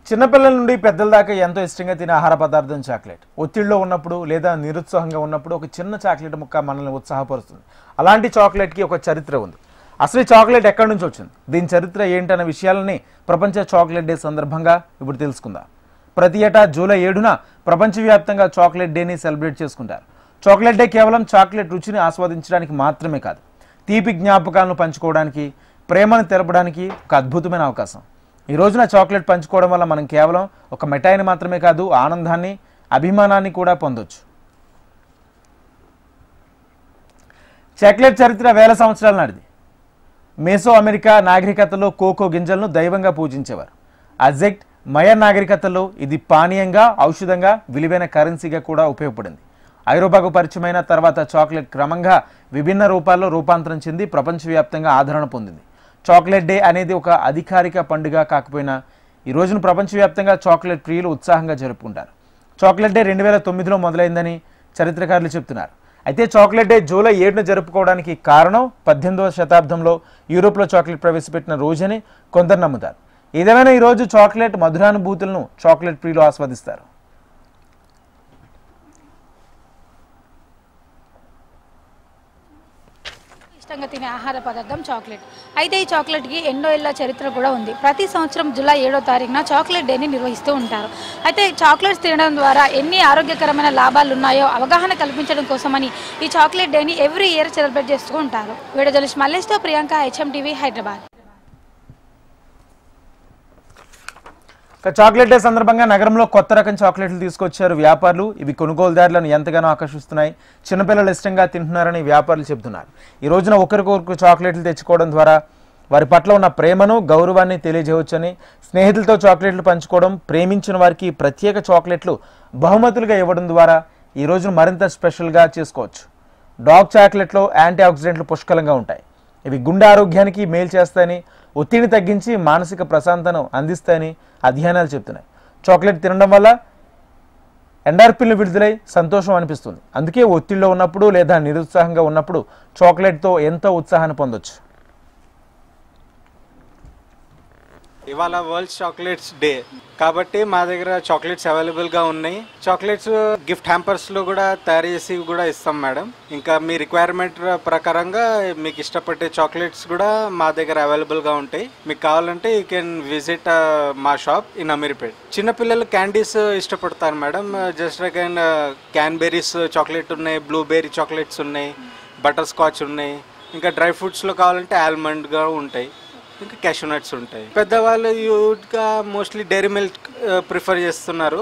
చిన్నపిల్లల నుండి పెద్దల దాకా ఎంతో ఇష్టంగా తినే ఆహార పదార్థం చాక్లెట్. ఒత్తిడిలో ఉన్నప్పుడు లేదా నిరుత్సాహంగా ఉన్నప్పుడు ఒక చిన్న చాక్లెట్ ముక్క మనల్ని ఉత్సాహపరుస్తుంది. అలాంటి చాక్లెట్కి ఒక చరిత్ర ఉంది. అసలు ఈ చాక్లెట్ ఎక్కడి నుంచి వచ్చింది, దీని చరిత్ర ఏంటన్న విషయాలని ప్రపంచ చాక్లెట్ డే సందర్భంగా ఇప్పుడు తెలుసుకుందాం. ప్రతి ఏటా జూలై 7న ప్రపంచవ్యాప్తంగా చాక్లెట్ డేని సెలబ్రేట్ చేసుకుంటారు. చాక్లెట్ డే కేవలం చాక్లెట్ రుచిని ఆస్వాదించడానికి మాత్రమే కాదు, తీపి జ్ఞాపకాలను పంచుకోవడానికి, ప్రేమను తెలపడానికి ఒక అద్భుతమైన అవకాశం. ఈ రోజున చాక్లెట్ పంచుకోవడం వల్ల మనం కేవలం ఒక మిఠాయిని మాత్రమే కాదు, ఆనందాన్ని, అభిమానాన్ని కూడా పొందొచ్చు. చాక్లెట్ చరిత్ర వేల సంవత్సరాల నాటిది. మెసో అమెరికా నాగరికతలో కోకో గింజలను దైవంగా పూజించేవారు. అజెక్ట్ మయర్ నాగరికతలో ఇది పానీయంగా, ఔషధంగా, విలువైన కరెన్సీగా కూడా ఉపయోగపడింది. ఐరోపాకు పరిచయమైన తర్వాత చాక్లెట్ క్రమంగా విభిన్న రూపాల్లో రూపాంతరం చెంది ప్రపంచవ్యాప్తంగా ఆదరణ పొందింది. చాక్లెట్ డే అనేది ఒక అధికారిక పండుగ కాకపోయినా ఈ రోజున ప్రపంచవ్యాప్తంగా చాక్లెట్ ప్రియులు ఉత్సాహంగా జరుపుకుంటారు. చాక్లెట్ డే 2009లో మొదలైందని చరిత్రకారులు చెప్తున్నారు. అయితే చాక్లెట్ డే జూలై 7న జరుపుకోవడానికి కారణం 18వ శతాబ్దంలో యూరోప్లో చాక్లెట్ ప్రవేశపెట్టిన రోజని కొందరు నమ్ముతారు. ఏదేమైనా ఈ రోజు చాక్లెట్ మధురానుభూతులను చాక్లెట్ ప్రియులు ఆస్వాదిస్తారు. ఇష్టంగా తినే ఆహార పదార్థం చాక్లెట్. అయితే ఈ చాక్లెట్కి ఎన్నో ఏళ్ల చరిత్ర కూడా ఉంది. ప్రతి సంవత్సరం జూలై 7వ తారీఖున చాక్లెట్ డేని నిర్వహిస్తూ ఉంటారు. అయితే చాక్లెట్స్ తినడం ద్వారా ఎన్ని ఆరోగ్యకరమైన లాభాలు ఉన్నాయో అవగాహన కల్పించడం కోసమని ఈ చాక్లెట్ డేని ఎవ్రీ ఇయర్ సెలబ్రేట్ చేస్తూ ఉంటారు. వీడియో జర్నలిస్ట్ మల్లేష్తో Priyanka, HMTV, Hyderabad. Chocolate day సందర్భంగా నగరంలో కొత్త రకం చాక్లెట్లు తీసుకొచ్చారు వ్యాపారులు. ఇవి కొనుగోలుదారులను ఎంతగానో ఆకర్షిస్తున్నాయి. చిన్నపిల్లలు ఇష్టంగా తింటున్నారని వ్యాపారులు చెబుతున్నారు. ఈ రోజున ఒకరికొకరు చాక్లెట్లు తెచ్చుకోవడం ద్వారా వారి పట్ల ఉన్న ప్రేమను, గౌరవాన్ని తెలియజేయవచ్చని, స్నేహితులతో చాక్లెట్లు పంచుకోవడం, ప్రేమించిన వారికి ప్రత్యేక చాక్లెట్లు బహుమతులుగా ఇవ్వడం ద్వారా ఈ రోజును మరింత స్పెషల్గా చేసుకోవచ్చు. డార్క్ చాక్లెట్లో యాంటీ ఆక్సిడెంట్లు పుష్కలంగా ఉంటాయి. ఇవి గుండె ఆరోగ్యానికి మేలు చేస్తాయని, ఒత్తిడిని తగ్గించి మానసిక ప్రశాంతతను అందిస్తాయని అధ్యయనాలు చెప్తున్నాయి. చాక్లెట్ తినడం వల్ల ఎండార్ఫిన్లు విడుదలై సంతోషం అనిపిస్తుంది. అందుకే ఒత్తిడిలో ఉన్నప్పుడు లేదా నిరుత్సాహంగా ఉన్నప్పుడు చాక్లెట్తో ఎంతో ఉత్సాహాన్ని పొందొచ్చు. ఇవాళ వరల్డ్ చాక్లెట్స్ డే కాబట్టి మా దగ్గర చాక్లెట్స్ అవైలబుల్గా ఉన్నాయి. చాక్లెట్స్ గిఫ్ట్ హ్యాంపర్స్లో కూడా తయారు చేసి కూడా ఇస్తాం మేడం. ఇంకా మీ రిక్వైర్మెంట్ ప్రకారంగా మీకు ఇష్టపడే చాక్లెట్స్ కూడా మా దగ్గర అవైలబుల్గా ఉంటాయి. మీకు కావాలంటే యూ కెన్ విజిట్ మా షాప్ ఇన్ అమీర్పేట్. చిన్నపిల్లలు క్యాండీస్ ఇష్టపడతారు మేడం. జస్ట్ లైక్ క్యాన్బెర్రీస్ చాక్లెట్ ఉన్నాయి, బ్లూబెర్రీ చాక్లెట్స్ ఉన్నాయి, బటర్ స్కాచ్ ఉన్నాయి. ఇంకా డ్రై ఫ్రూట్స్లో కావాలంటే ఆల్మండ్గా ఉంటాయి, ఇంకా క్యాషూ నట్స్ ఉంటాయి. పెద్దవాళ్ళు యూట్గా మోస్ట్లీ డైరీ మిల్క్ ప్రిఫర్ చేస్తున్నారు.